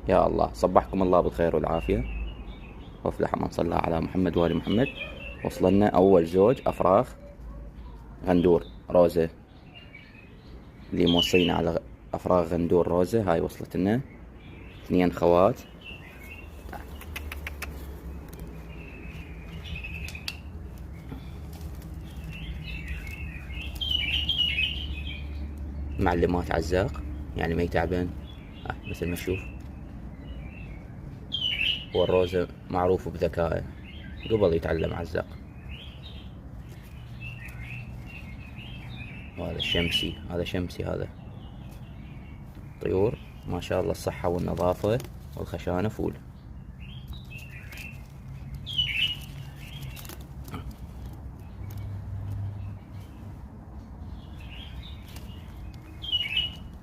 يا الله، صبحكم الله بالخير والعافية، وافلح من صلى على محمد وآل محمد. وصلنا أول زوج أفراخ غندور روزة، اللي موصينا على أفراخ غندور روزة. هاي وصلت لنا 2 خوات. معلمات عزاق، يعني ما يتعبن. مثل ما تشوف، والروزة معروف بذكائه قبل يتعلم عزاق. وهذا الشمسي، هذا شمسي، هذا طيور ما شاء الله، الصحة والنظافة والخشانة فول.